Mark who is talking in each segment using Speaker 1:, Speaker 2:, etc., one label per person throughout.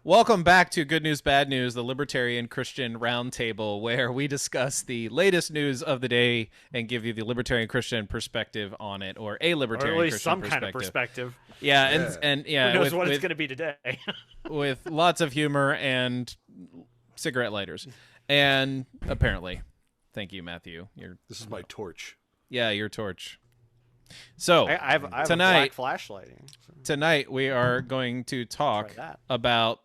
Speaker 1: Welcome back to Good News, Bad News, the Libertarian Christian Roundtable, where we discuss the latest news of the day and give you the Libertarian Christian perspective on it, or a
Speaker 2: Or at
Speaker 1: Libertarian
Speaker 2: least
Speaker 1: Christian
Speaker 2: some kind of
Speaker 1: perspective.
Speaker 2: perspective.
Speaker 1: Yeah, and
Speaker 3: Yeah.
Speaker 1: and
Speaker 2: Who
Speaker 1: yeah,
Speaker 2: knows
Speaker 1: with
Speaker 2: what it's
Speaker 1: with
Speaker 2: going to be today?
Speaker 1: with lots of humor and cigarette lighters, and apparently, thank you, Matthew.
Speaker 3: This is my torch.
Speaker 1: Your torch. So
Speaker 2: I have
Speaker 1: tonight,
Speaker 2: a black flashlight.
Speaker 1: tonight we are going to talk
Speaker 2: Try that.
Speaker 1: about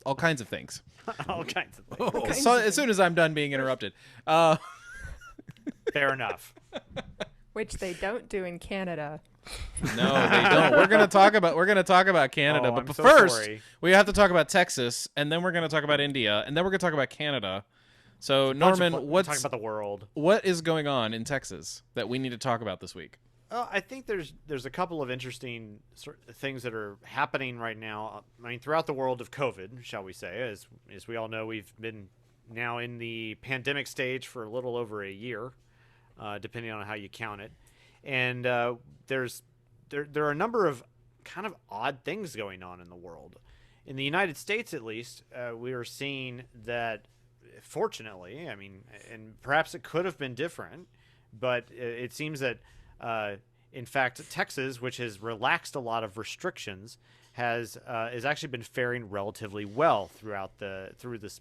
Speaker 1: all kinds of things.
Speaker 2: All kinds of things.
Speaker 3: Oh,
Speaker 1: So as soon as I'm done being interrupted,
Speaker 2: Fair enough.
Speaker 4: Which they don't do in Canada.
Speaker 1: no, they don't. We're gonna talk about Canada,
Speaker 2: Oh,
Speaker 1: but
Speaker 2: I'm so
Speaker 1: first
Speaker 2: sorry.
Speaker 1: we have to talk about Texas, and then we're gonna talk about India, and then we're gonna talk about Canada. So Norman,
Speaker 2: Talking
Speaker 1: what's
Speaker 2: about the world.
Speaker 1: what is going on in Texas that we need to talk about this week?
Speaker 2: I think there's a couple of interesting things that are happening right now. I mean, throughout the world of COVID, shall we say? As we all know, we've been now in the pandemic stage for a little over a year, depending on how you count it. And there are a number of kind of odd things going on in the world. In the United States, at least, we are seeing that. Fortunately, I mean, and perhaps it could have been different, but it seems that. In fact, Texas, which has relaxed a lot of restrictions, has actually been faring relatively well through this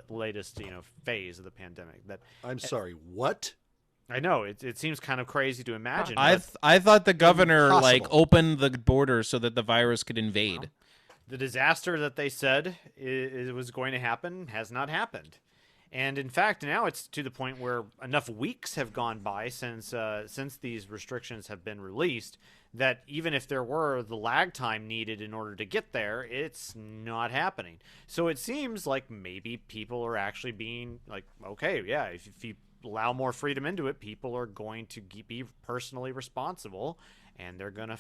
Speaker 2: latest phase of the pandemic. That
Speaker 3: I'm sorry. What?
Speaker 2: I know it seems kind of crazy to imagine.
Speaker 1: I thought the governor
Speaker 3: Impossible.
Speaker 1: opened the border so that the virus could invade.
Speaker 2: The disaster that they said was going to happen has not happened. And in fact, now it's to the point where enough weeks have gone by since these restrictions have been released that even if there were the lag time needed in order to get there, it's not happening. So it seems like maybe people are actually being like, okay, yeah, if you allow more freedom into it, people are going to be personally responsible, and they're gonna,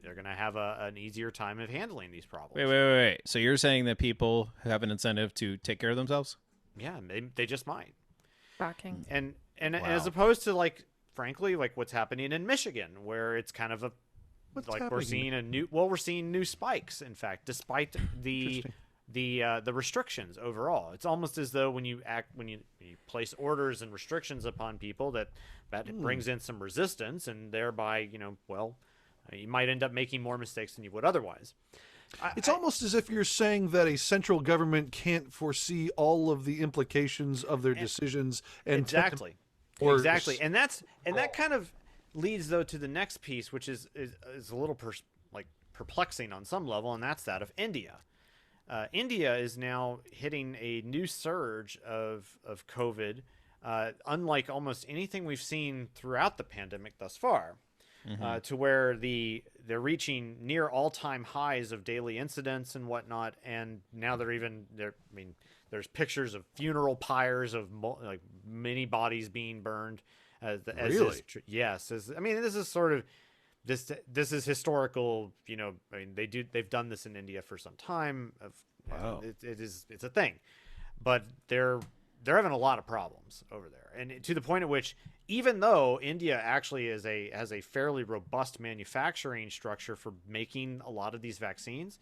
Speaker 2: they're gonna have an easier time of handling these problems.
Speaker 1: Wait. So you're saying that people have an incentive to take care of themselves?
Speaker 2: Yeah, they just might.
Speaker 4: Shocking.
Speaker 2: And
Speaker 1: Wow.
Speaker 2: as opposed to frankly what's happening in Michigan, where it's kind of
Speaker 3: What's
Speaker 2: we're
Speaker 3: happening?
Speaker 2: seeing we're seeing new spikes. In fact, despite the restrictions overall, it's almost as though when you place orders and restrictions upon people that brings in some resistance, and thereby you might end up making more mistakes than you would otherwise.
Speaker 3: It's almost as if you're saying that a central government can't foresee all of the implications of their decisions. And
Speaker 2: Exactly.
Speaker 3: or-
Speaker 2: Exactly. And that kind of leads though to the next piece, which is a little perplexing on some level, and that's that of India. India is now hitting a new surge of COVID, unlike almost anything we've seen throughout the pandemic thus far. To where they're reaching near all-time highs of daily incidents and whatnot, and now there's pictures of funeral pyres of many bodies being burned.
Speaker 3: Really?
Speaker 2: Yes. This is sort of this is historical. They've done this in India for some time.
Speaker 3: Wow.
Speaker 2: It's a thing, but they're having a lot of problems over there, and to the point at which, even though India actually has a fairly robust manufacturing structure for making a lot of these vaccines,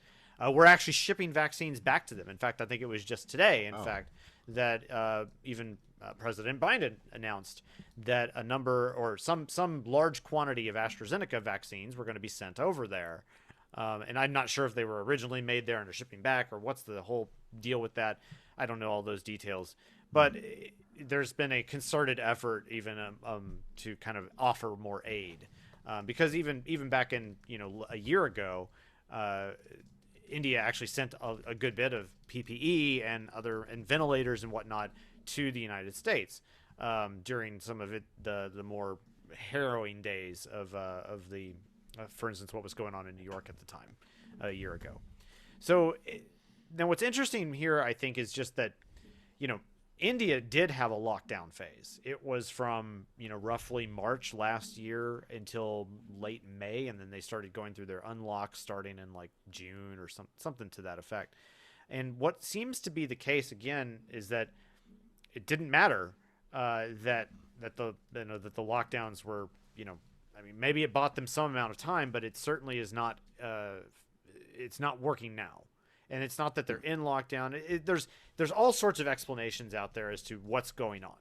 Speaker 2: we're actually shipping vaccines back to them. In fact, I think it was just today, that even President Biden announced that a number or some large quantity of AstraZeneca vaccines were going to be sent over there. And I'm not sure if they were originally made there and are shipping back, or what's the whole deal with that. I don't know all those details. But there's been a concerted effort even to kind of offer more aid, because even back in a year ago, India actually sent a good bit of PPE and ventilators and whatnot to the United States during some of the more harrowing days of the for instance, what was going on in New York at the time a year ago. So now what's interesting here, I think, is just that India did have a lockdown phase. It was from roughly March last year until late May, and then they started going through their unlock starting in June or something to that effect. And what seems to be the case again is that it didn't matter that the lockdowns were maybe it bought them some amount of time, but it certainly is not it's not working now. And it's not that they're in lockdown. There's all sorts of explanations out there as to what's going on.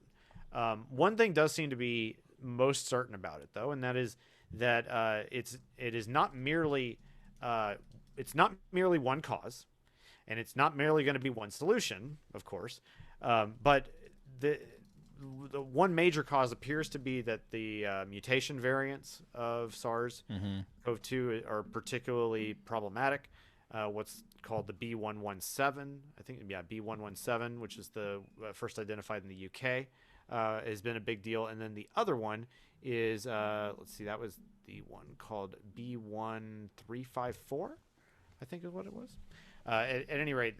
Speaker 2: One thing does seem to be most certain about it, though, and that is that it is not merely it's not merely one cause, and it's not merely going to be one solution, of course, but the one major cause appears to be that the mutation variants of SARS-CoV-2 are particularly problematic. What's called the B117, I think, yeah, B117, which is the first identified in the UK, has been a big deal. And then the other one is, let's see, that was the one called B1354, I think is what it was. At any rate,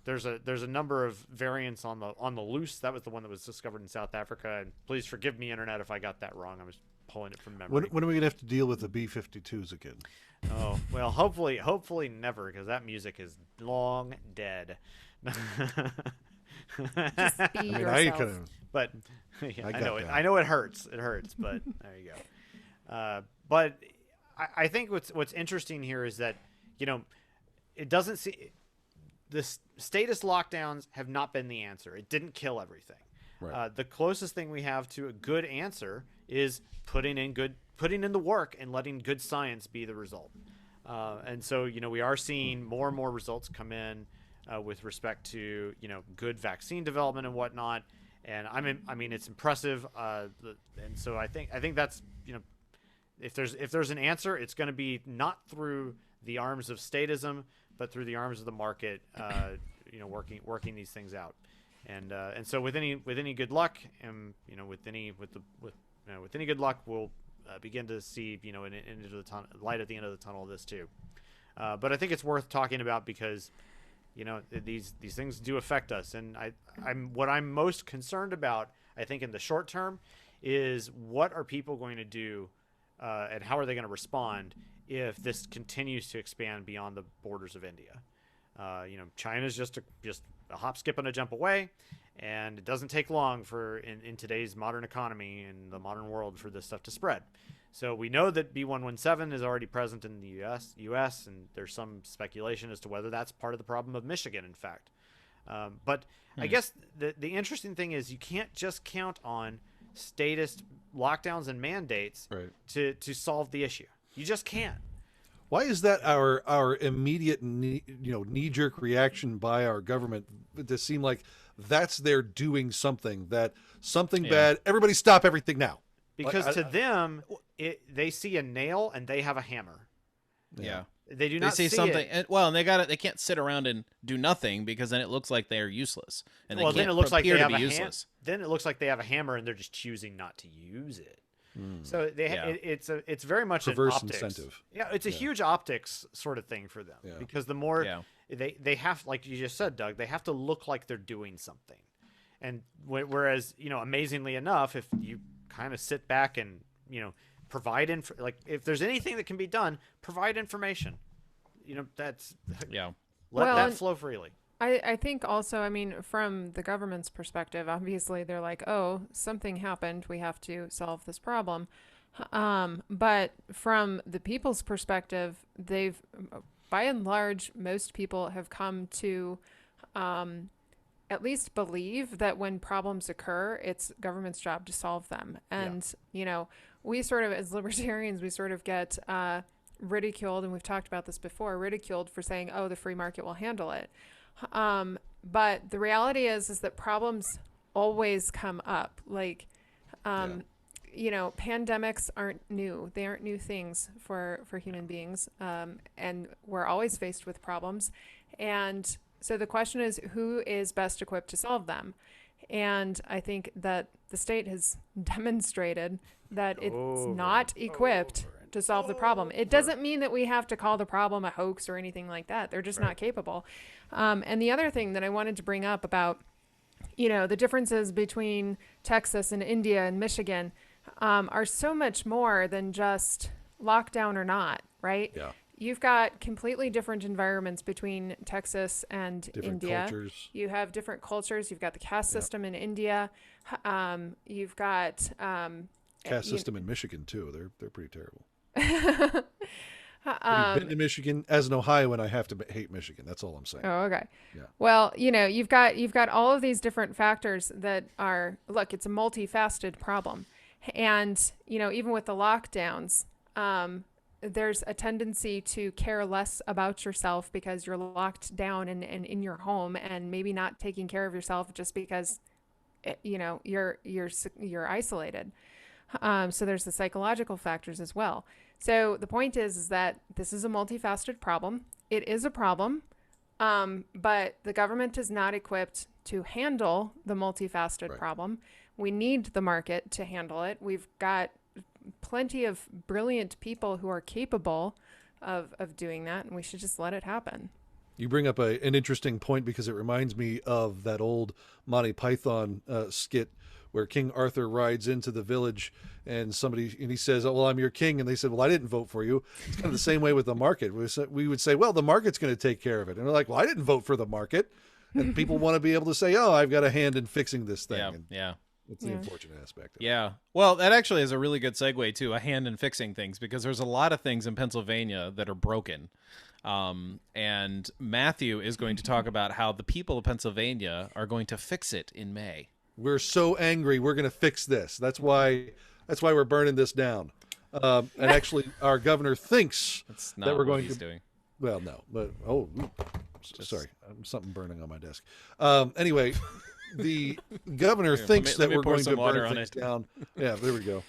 Speaker 2: there's a number of variants on the loose. That was the one that was discovered in South Africa. And please forgive me, Internet, if I got that wrong. I was pulling it from memory.
Speaker 3: When are we gonna have to deal with the B-52s again?
Speaker 2: Oh, well, hopefully never, because that music is long dead.
Speaker 4: Just be
Speaker 3: I mean,
Speaker 4: yourself.
Speaker 2: But yeah,
Speaker 3: I
Speaker 2: I
Speaker 3: got
Speaker 2: know it.
Speaker 3: that.
Speaker 2: I know it hurts. It hurts, but there you go. But I think what's interesting here is that, you know, it doesn't see the status lockdowns have not been the answer. It didn't kill everything.
Speaker 3: Right.
Speaker 2: The closest thing we have to a good answer is putting in the work and letting good science be the result. And so, you know, we are seeing more and more results come in with respect to, you know, good vaccine development and whatnot. And I mean, it's impressive. And so I think that's, you know, if there's an answer, it's going to be not through the arms of statism, but through the arms of the market. You know, working these things out. And so with any good luck, and you know, with any good luck, we'll begin to see, you know, into the light at the end of the tunnel of this too. But I think it's worth talking about because, you know, these things do affect us, and what I'm most concerned about, I think, in the short term, is what are people going to do, and how are they going to respond if this continues to expand beyond the borders of India. You know, China's just a hop, skip, and a jump away, and it doesn't take long for in today's modern economy and the modern world for this stuff to spread. So we know that B117 is already present in the U.S., and there's some speculation as to whether that's part of the problem of Michigan, in fact. But I guess the interesting thing is you can't just count on statist lockdowns and mandates to solve the issue. You just can't.
Speaker 3: Why is that our immediate knee-jerk reaction by our government to seem like that's they're doing something bad? Everybody stop everything now.
Speaker 2: Because to them, they see a nail and they have a hammer.
Speaker 1: Yeah.
Speaker 2: They do not
Speaker 1: see
Speaker 2: see
Speaker 1: something.
Speaker 2: it.
Speaker 1: And, well, and they can't sit around and do nothing because then it looks like they are useless. And they
Speaker 2: Well,
Speaker 1: can't
Speaker 2: then it looks like they
Speaker 1: appear to
Speaker 2: have
Speaker 1: be
Speaker 2: a
Speaker 1: useless.
Speaker 2: Then it looks like they have a hammer and they're just choosing not to use it. So
Speaker 1: Yeah.
Speaker 2: it's very much
Speaker 3: Perverse
Speaker 2: an optics.
Speaker 3: incentive.
Speaker 2: Yeah, it's a huge optics sort of thing for them because the more they have, like you just said, Doug, they have to look like they're doing something. And whereas, you know, amazingly enough, if you kind of sit back and, you know, provide like if there's anything that can be done, provide information. You know, that's let that flow freely.
Speaker 4: I think also, I mean, from the government's perspective, obviously they're like, oh, something happened. We have to solve this problem. But from the people's perspective, by and large, most people have come to at least believe that when problems occur, it's government's job to solve them. And, you know, we sort of, as libertarians, we sort of get ridiculed, and we've talked about this before, ridiculed for saying, oh, the free market will handle it. But the reality is that problems always come up. Like, you know, pandemics aren't new. They aren't new things for human beings. And we're always faced with problems. And so the question is, who is best equipped to solve them? And I think that the state has demonstrated that it's not equipped to solve the problem. It doesn't mean that we have to call the problem a hoax or anything like that. They're just not capable. And the other thing that I wanted to bring up about, you know, the differences between Texas and India and Michigan are so much more than just lockdown or not, right?
Speaker 3: Yeah.
Speaker 4: You've got completely different environments between Texas and
Speaker 3: Different
Speaker 4: India.
Speaker 3: cultures.
Speaker 4: You have different cultures. You've got the caste system in India. You've got
Speaker 3: Caste system in Michigan too. They're pretty terrible. I've been to Michigan. As an Ohioan, I have to hate Michigan. That's all I'm saying.
Speaker 4: Oh, okay.
Speaker 3: Yeah.
Speaker 4: Well, you've got all of these different factors that are, look, it's a multifaceted problem. And, even with the lockdowns, there's a tendency to care less about yourself because you're locked down and in your home, and maybe not taking care of yourself just because, you're isolated. So there's the psychological factors as well. So the point is that this is a multifaceted problem. It is a problem, but the government is not equipped to handle the multifaceted problem. We need the market to handle it. We've got plenty of brilliant people who are capable of doing that, and we should just let it happen.
Speaker 3: You bring up an interesting point because it reminds me of that old Monty Python skit where King Arthur rides into the village and he says, "Oh, well, I'm your king." And they said, "Well, I didn't vote for you." It's kind of the same way with the market. We would say, "Well, the market's going to take care of it." And they're like, "Well, I didn't vote for the market." And people want to be able to say, "Oh, I've got a hand in fixing this thing."
Speaker 1: Yeah.
Speaker 3: That's the unfortunate aspect of it.
Speaker 1: Yeah. Well, that actually is a really good segue to a hand in fixing things, because there's a lot of things in Pennsylvania that are broken. And Matthew is going to talk about how the people of Pennsylvania are going to fix it in May.
Speaker 3: We're so angry. We're going to fix this. That's why we're burning this down. And actually, our governor thinks
Speaker 1: That's not
Speaker 3: that we're
Speaker 1: what
Speaker 3: going
Speaker 1: he's
Speaker 3: to.
Speaker 1: doing.
Speaker 3: Well, no, but sorry, something burning on my desk. Anyway, the governor thinks
Speaker 1: let
Speaker 3: that
Speaker 1: me
Speaker 3: we're
Speaker 1: pour
Speaker 3: going
Speaker 1: some
Speaker 3: to
Speaker 1: water
Speaker 3: burn
Speaker 1: on
Speaker 3: things
Speaker 1: it.
Speaker 3: down. Yeah, there we go.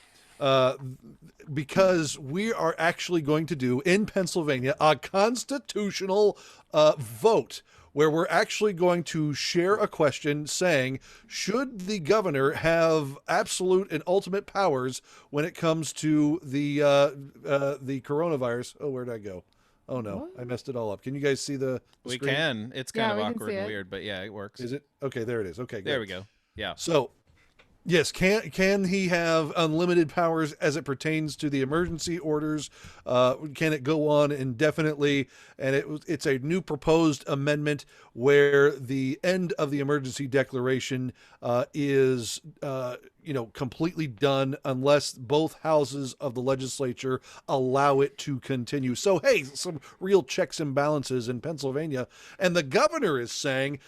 Speaker 3: Because we are actually going to do in Pennsylvania a constitutional vote where we're actually going to share a question saying, should the governor have absolute and ultimate powers when it comes to the coronavirus? Oh, where'd I go? Oh no, I messed it all up. Can you guys see the
Speaker 1: We
Speaker 3: screen?
Speaker 1: can. It's kind of
Speaker 4: we can
Speaker 1: awkward
Speaker 4: see
Speaker 1: and
Speaker 4: it.
Speaker 1: weird, but yeah, it works.
Speaker 3: Is it? Okay, there it is. Okay,
Speaker 1: There
Speaker 3: good.
Speaker 1: we go. Yeah.
Speaker 3: So, yes, can he have unlimited powers as it pertains to the emergency orders? Can it go on indefinitely? And it's a new proposed amendment where the end of the emergency declaration is completely done unless both houses of the legislature allow it to continue. So, hey, some real checks and balances in Pennsylvania. And the governor is saying,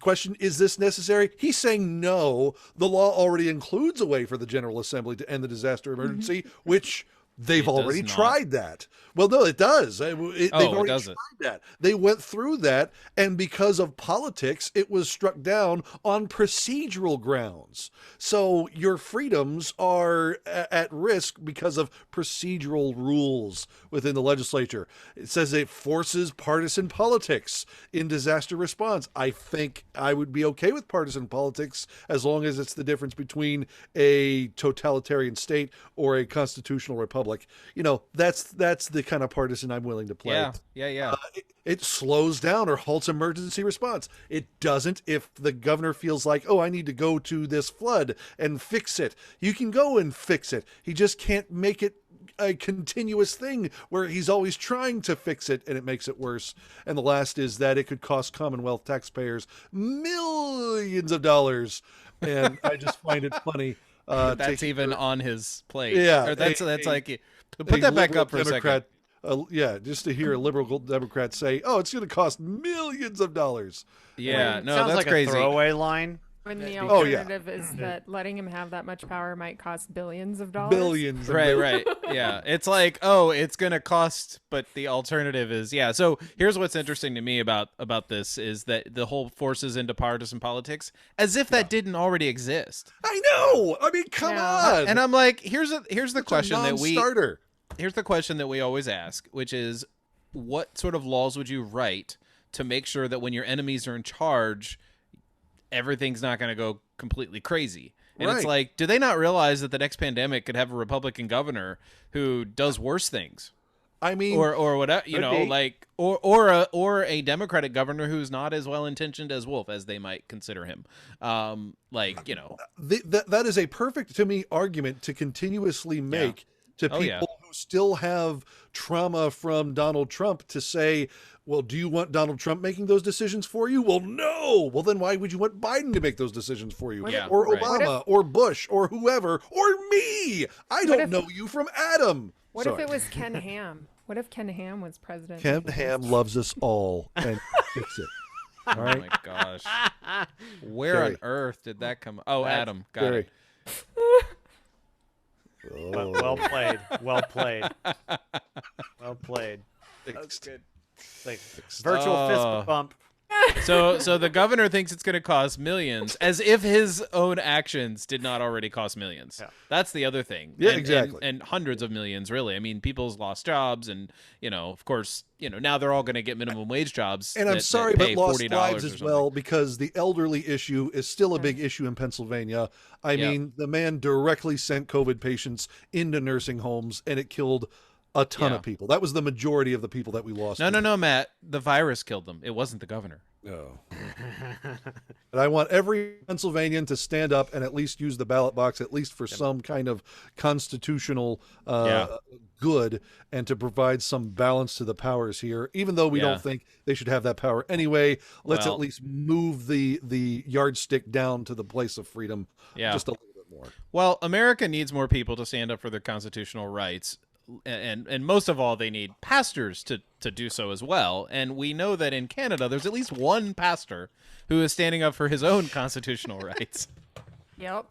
Speaker 3: question, is this necessary? He's saying no. The law already includes a way for the General Assembly to end the disaster emergency, which they've
Speaker 1: It does
Speaker 3: already
Speaker 1: not.
Speaker 3: tried that. Well, no, it does. They've already
Speaker 1: does
Speaker 3: tried
Speaker 1: it?
Speaker 3: that. They went through that, and because of politics, it was struck down on procedural grounds. So your freedoms are at risk because of procedural rules within the legislature. It says it forces partisan politics in disaster response. I think I would be okay with partisan politics as long as it's the difference between a totalitarian state or a constitutional republic. That's the kind of partisan I'm willing to play.
Speaker 1: Yeah.
Speaker 3: It slows down or halts emergency response. It doesn't if the governor feels like, oh, I need to go to this flood and fix it. You can go and fix it. He just can't make it a continuous thing where he's always trying to fix it and it makes it worse. And the last is that it could cost Commonwealth taxpayers millions of dollars. And I just find it funny.
Speaker 1: That's even on his plate.
Speaker 3: Yeah,
Speaker 1: Or that's
Speaker 3: a-
Speaker 1: like, put that back
Speaker 3: liberal
Speaker 1: up for a
Speaker 3: Democrat,
Speaker 1: second.
Speaker 3: just to hear a liberal Democrat say, "Oh, it's going to cost millions of dollars."
Speaker 1: Yeah, no,
Speaker 2: Sounds
Speaker 1: that's
Speaker 2: like
Speaker 1: crazy.
Speaker 2: a throwaway line.
Speaker 4: When the
Speaker 3: Oh, yeah.
Speaker 4: alternative is that letting him have that much power might cost billions of dollars.
Speaker 3: Billions. and
Speaker 1: Right. Yeah. It's like, oh, it's going to cost, but the alternative is, yeah. So here's what's interesting to me about this is that the whole forces into partisan politics, as if that didn't already exist.
Speaker 3: I know. I mean, come on.
Speaker 1: And I'm like, here's the question that we
Speaker 3: non-starter.
Speaker 1: here's the question that we always ask, which is, what sort of laws would you write to make sure that when your enemies are in charge, everything's not going to go completely crazy? And it's
Speaker 3: Right.
Speaker 1: like, do they not realize that the next pandemic could have a Republican governor who does worse things,
Speaker 3: I mean,
Speaker 1: or whatever,
Speaker 2: Could be.
Speaker 1: like, or a Democratic governor who's not as well intentioned as Wolf, as they might consider him,
Speaker 3: that is a perfect to me argument to continuously make to
Speaker 1: Oh,
Speaker 3: people
Speaker 1: yeah.
Speaker 3: who still have trauma from Donald Trump to say, well, do you want Donald Trump making those decisions for you? Well, no. Well, then why would you want Biden to make those decisions for you?
Speaker 1: Yeah,
Speaker 3: or
Speaker 1: right.
Speaker 3: Obama or Bush or whoever or me? I don't know you from Adam.
Speaker 4: What
Speaker 3: Sorry.
Speaker 4: if it was Ken Ham? What if Ken Ham was president?
Speaker 3: Ken Ham loves us all and fix it. All
Speaker 1: Oh
Speaker 3: right.
Speaker 1: my gosh. Where
Speaker 3: Carrie.
Speaker 1: on earth did that come? Oh, Adam. Got
Speaker 3: Gary.
Speaker 1: it.
Speaker 2: Well played. Well played. Well played.
Speaker 3: That's
Speaker 1: good.
Speaker 2: Like virtual
Speaker 1: Oh.
Speaker 2: fist bump.
Speaker 1: So the governor thinks it's going to cost millions, as if his own actions did not already cost millions.
Speaker 2: Yeah.
Speaker 1: That's the other thing.
Speaker 3: Yeah,
Speaker 1: And-
Speaker 3: exactly.
Speaker 1: And hundreds of millions, really. I mean, people's lost jobs, and of course, now they're all going to get minimum wage jobs.
Speaker 3: And I'm
Speaker 1: that
Speaker 3: sorry,
Speaker 1: pay
Speaker 3: but lost
Speaker 1: $40
Speaker 3: lives
Speaker 1: or
Speaker 3: as
Speaker 1: something.
Speaker 3: well, because the elderly issue is still a big issue in Pennsylvania. I
Speaker 1: Yeah.
Speaker 3: mean, the man directly sent COVID patients into nursing homes, and it killed a ton
Speaker 1: Yeah.
Speaker 3: of people. That was the majority of the people that we lost.
Speaker 1: No, Matt. The virus killed them. It wasn't the governor.
Speaker 3: No. And I want every Pennsylvanian to stand up and at least use the ballot box, at least for some kind of constitutional
Speaker 1: Yeah.
Speaker 3: good, and to provide some balance to the powers here. Even though we
Speaker 1: Yeah.
Speaker 3: don't think they should have that power anyway, let's
Speaker 1: Well-
Speaker 3: at least move the yardstick down to the place of freedom
Speaker 1: Yeah.
Speaker 3: just a little bit more.
Speaker 1: Well, America needs more people to stand up for their constitutional rights. And most of all, they need pastors to do so as well. And we know that in Canada, there's at least one pastor who is standing up for his own constitutional rights.
Speaker 4: Yep.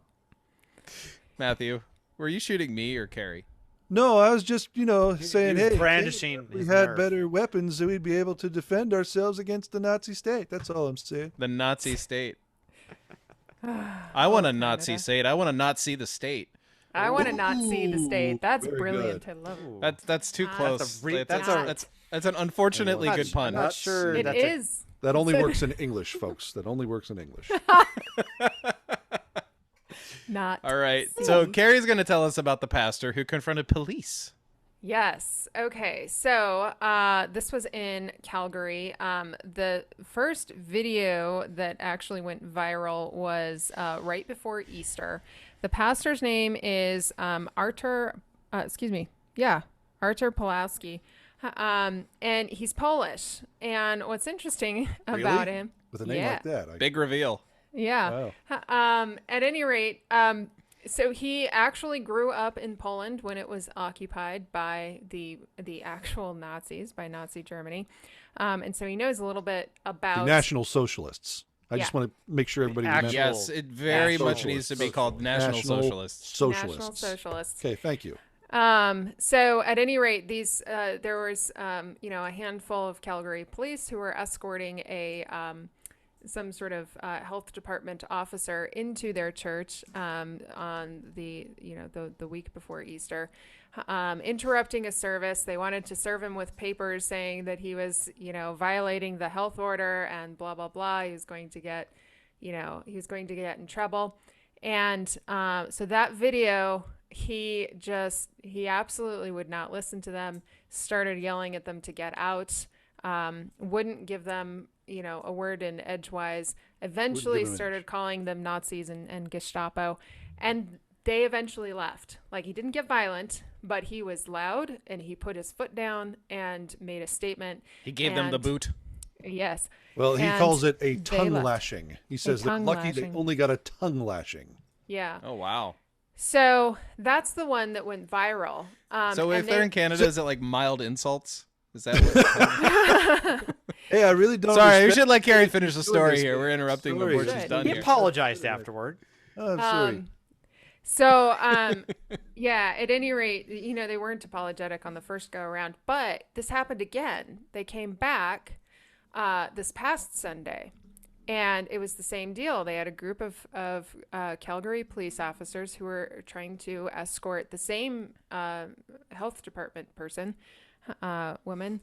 Speaker 1: Matthew, were you shooting me or Carrie?
Speaker 3: No, I was just, saying,
Speaker 2: he was
Speaker 3: hey,
Speaker 2: brandishing
Speaker 3: if we
Speaker 2: his
Speaker 3: had
Speaker 2: nerf.
Speaker 3: better weapons, we'd be able to defend ourselves against the Nazi state. That's all I'm saying.
Speaker 1: The Nazi state. I want a Nazi
Speaker 4: Canada.
Speaker 1: state. I want to not see the state.
Speaker 4: I want to not see the state. That's
Speaker 3: very
Speaker 4: brilliant.
Speaker 3: good.
Speaker 4: I love it.
Speaker 1: That's too close.
Speaker 2: that's
Speaker 1: That's an unfortunately good pun.
Speaker 2: I'm not sure
Speaker 4: It
Speaker 2: that's
Speaker 4: is.
Speaker 3: That only works in English, folks. That only works in English.
Speaker 4: Not.
Speaker 1: All right. So
Speaker 4: see.
Speaker 1: Carrie's going to tell us about the pastor who confronted police.
Speaker 4: Yes. Okay. So this was in Calgary. The first video that actually went viral was right before Easter. The pastor's name is Artur. Artur Pulaski. And he's Polish. And what's interesting about
Speaker 3: Really?
Speaker 4: him?
Speaker 3: With a name
Speaker 4: yeah.
Speaker 3: like that.
Speaker 1: Big reveal.
Speaker 4: Yeah.
Speaker 3: Wow.
Speaker 4: At any rate, so he actually grew up in Poland when it was occupied by the actual Nazis, by Nazi Germany. And so he knows a little bit
Speaker 3: The
Speaker 4: about
Speaker 3: National Socialists. I just
Speaker 4: Yeah.
Speaker 3: want to make sure everybody
Speaker 2: Actual-
Speaker 3: remembers.
Speaker 1: Yes, it very much
Speaker 3: Socialists.
Speaker 1: needs to be called National Socialists.
Speaker 3: Socialists.
Speaker 4: National Socialists.
Speaker 3: Okay, thank you.
Speaker 4: So at any rate, these there was a handful of Calgary police who were escorting a some sort of health department officer into their church on the week before Easter, interrupting a service. They wanted to serve him with papers saying that he was violating the health order and blah blah blah. He was going to get in trouble, and so that video. He absolutely would not listen to them, started yelling at them to get out, wouldn't give them, a word in edgewise, eventually
Speaker 3: give them an
Speaker 4: started calling them Nazis and Gestapo. And they eventually left. Like, he didn't get violent, but he was loud and he put his foot down and made a statement.
Speaker 1: He gave them the
Speaker 4: And-
Speaker 1: boot.
Speaker 4: Yes.
Speaker 3: Well, he
Speaker 4: And
Speaker 3: calls it a
Speaker 4: they
Speaker 3: tongue
Speaker 4: left.
Speaker 3: lashing. He says that
Speaker 4: tongue
Speaker 3: lucky they
Speaker 4: lashing.
Speaker 3: only got a tongue lashing.
Speaker 4: Yeah.
Speaker 1: Oh, wow.
Speaker 4: So that's the one that went viral.
Speaker 1: So if
Speaker 4: and
Speaker 1: they're
Speaker 4: they-
Speaker 1: in Canada, is it like mild insults? Is that what?
Speaker 3: Hey, I really don't.
Speaker 1: Sorry, we
Speaker 3: respect
Speaker 1: should let Carrie
Speaker 3: you
Speaker 1: finish the
Speaker 3: doing
Speaker 1: story
Speaker 3: this.
Speaker 1: here. We're interrupting
Speaker 3: Sorry.
Speaker 1: before she's
Speaker 4: Good.
Speaker 1: done
Speaker 2: He
Speaker 1: here.
Speaker 2: apologized afterward.
Speaker 3: Oh, I'm sorry.
Speaker 4: So, yeah, at any rate, they weren't apologetic on the first go around, but this happened again. They came back this past Sunday, and it was the same deal. They had a group of Calgary police officers who were trying to escort the same health department person, woman,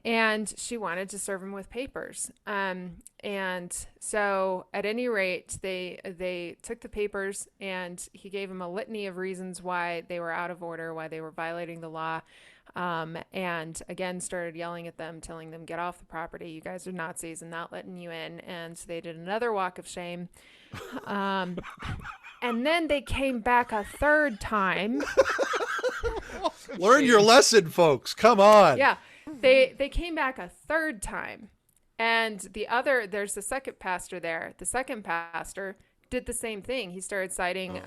Speaker 4: and she wanted to serve him with papers. And so at any rate, they took the papers and he gave them a litany of reasons why they were out of order, why they were violating the law. And again, started yelling at them, telling them, get off the property. You guys are Nazis and not letting you in. And so they did another walk of shame. And then they came back a third time.
Speaker 3: Learn your lesson, folks. Come on.
Speaker 4: Yeah, they came back a third time, and there's the second pastor there. The second pastor did the same thing. He started citing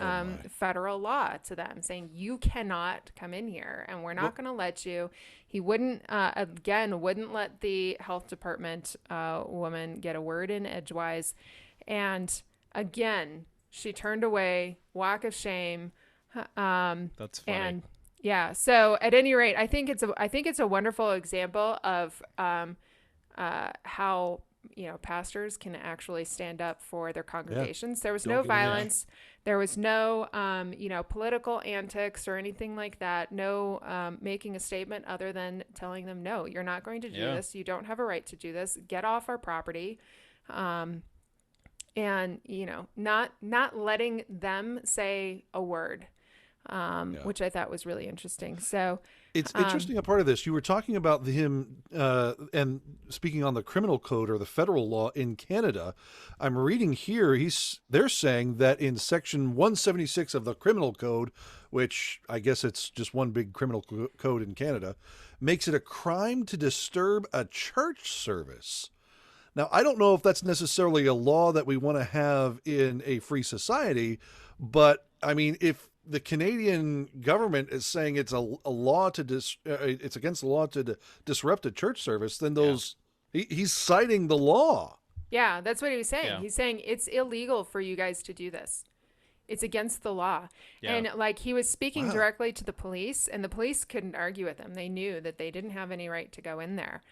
Speaker 4: federal law to them, saying you cannot come in here, and we're not going to let you. He wouldn't let the health department woman get a word in edgewise, and again she turned away. Walk of shame.
Speaker 1: That's funny.
Speaker 4: And yeah, so at any rate, I think it's a wonderful example of how pastors can actually stand up for their congregations. There was no violence. There was no political antics or anything like that. No making a statement other than telling them, no, you're not going to do this. You don't have a right to do this. Get off our property. And not letting them say a word. Which I thought was really interesting. So
Speaker 3: it's interesting. A part of this, you were talking about him and speaking on the criminal code or the federal law in Canada. I'm reading here. They're saying that in section 176 of the criminal code, which I guess it's just one big criminal code in Canada, makes it a crime to disturb a church service. Now, I don't know if that's necessarily a law that we want to have in a free society, but I mean, if the Canadian government is saying it's a law to it's against the law to disrupt a church service, then he's citing the law.
Speaker 4: Yeah, that's what he was saying.
Speaker 1: Yeah.
Speaker 4: He's saying it's illegal for you guys to do this. It's against the law.
Speaker 1: Yeah.
Speaker 4: And like he was speaking directly to the police, and the police couldn't argue with him. They knew that they didn't have any right to go in there.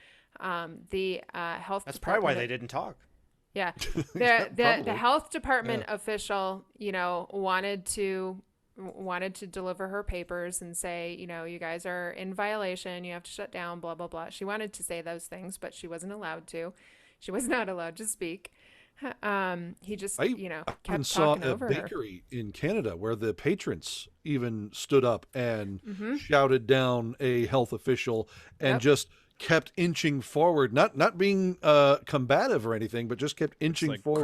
Speaker 4: The health
Speaker 2: That's
Speaker 4: department,
Speaker 2: probably why they didn't talk.
Speaker 4: Yeah. The health department official, wanted to deliver her papers and say, you guys are in violation. You have to shut down, blah, blah, blah. She wanted to say those things, but she wasn't allowed to. She was not allowed to speak. He just, kept
Speaker 3: saw
Speaker 4: talking
Speaker 3: a
Speaker 4: over her.
Speaker 3: bakery in Canada where the patrons even stood up and shouted down a health official and just kept inching forward, not being combative or anything, but just kept inching forward,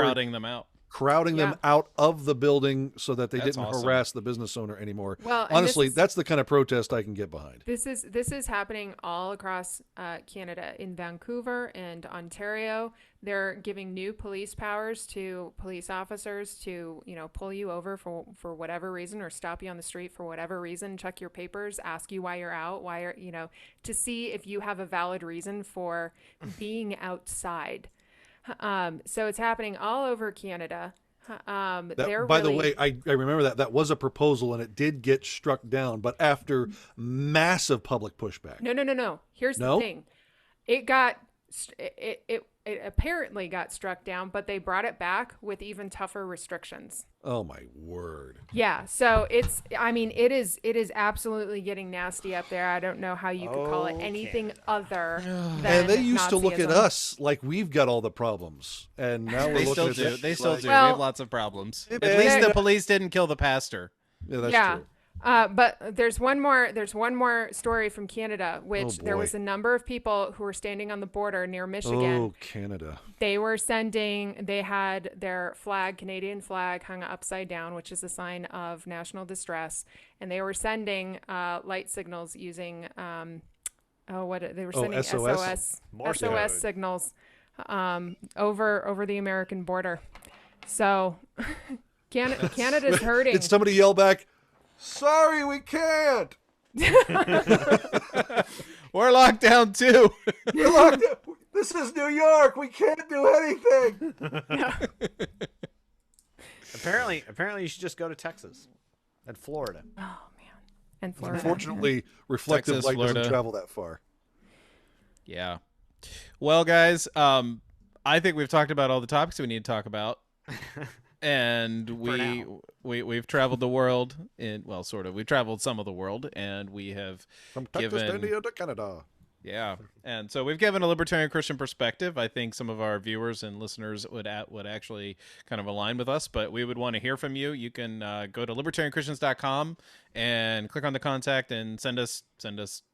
Speaker 3: crowding them out of the building so that they didn't harass the business owner anymore.
Speaker 4: Well,
Speaker 3: honestly, that's the kind of protest I can get behind.
Speaker 4: This is happening all across Canada. In Vancouver and Ontario, they're giving new police powers to police officers to pull you over for whatever reason, or stop you on the street for whatever reason, check your papers, ask you why you're out, to see if you have a valid reason for being outside. So it's happening all over Canada.
Speaker 3: By the way, I remember that was a proposal and it did get struck down, but after massive public pushback.
Speaker 4: No. Here's the thing. It apparently got struck down, but they brought it back with even tougher restrictions.
Speaker 3: Oh my word.
Speaker 4: Yeah. So it is absolutely getting nasty up there. I don't know how you could call it anything other than
Speaker 3: And they used to look at
Speaker 4: Nazism.
Speaker 3: us like we've got all the problems. And now we're
Speaker 1: They
Speaker 3: looking
Speaker 1: still
Speaker 3: at
Speaker 1: do. They still do.
Speaker 4: Well-
Speaker 1: We have lots of problems.
Speaker 3: Hey,
Speaker 1: At
Speaker 3: man.
Speaker 1: least the police didn't kill the pastor.
Speaker 3: Yeah, that's
Speaker 4: Yeah.
Speaker 3: true.
Speaker 4: But there's one more story from Canada, which there
Speaker 3: boy.
Speaker 4: was a number of people who were standing on the border near Michigan.
Speaker 3: Oh, Canada.
Speaker 4: They had their Canadian flag hung upside down, which is a sign of national distress. And they were sending light signals using,
Speaker 3: SOS?
Speaker 2: Morse
Speaker 4: SOS
Speaker 2: code.
Speaker 4: signals over the American border. So Canada's hurting.
Speaker 3: Did somebody yell back, "Sorry, we can't"?
Speaker 1: We're locked down too.
Speaker 3: We're locked up. This is New York. We can't do anything.
Speaker 2: Apparently, you should just go to Texas and Florida.
Speaker 4: Oh man, and Florida.
Speaker 3: Unfortunately, reflective
Speaker 1: Texas,
Speaker 3: light
Speaker 1: Florida.
Speaker 3: doesn't travel that far.
Speaker 1: Yeah. Well, guys, I think we've talked about all the topics we need to talk about. And we've traveled the world sort of. We've traveled some of the world, and we have
Speaker 3: From Texas to India to Canada.
Speaker 1: Yeah, and so we've given a libertarian Christian perspective. I think some of our viewers and listeners would actually kind of align with us, but we would want to hear from you. You can go to libertarianchristians.com and click on the contact and send us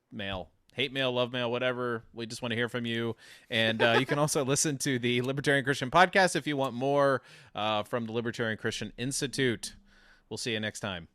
Speaker 1: mail. Hate mail, love mail, whatever. We just want to hear from you. And you can also listen to the Libertarian Christian podcast if you want more from the Libertarian Christian Institute. We'll see you next time.